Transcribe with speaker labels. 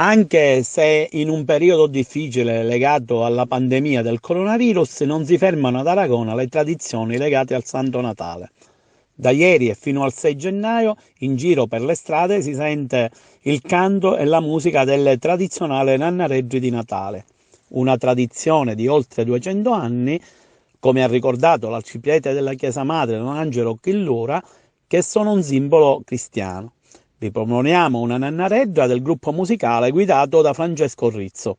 Speaker 1: Anche se in un periodo difficile legato alla pandemia del coronavirus non si fermano ad Aragona le tradizioni legate al Santo Natale. Da ieri e fino al 6 gennaio in giro per le strade si sente il canto e la musica delle tradizionali nannareggi di Natale, una tradizione di oltre 200 anni, come ha ricordato l'arciprete della Chiesa Madre Don Angelo Chillura, che sono un simbolo cristiano. Vi proponiamo una nannareggia del gruppo musicale guidato da Francesco Rizzo.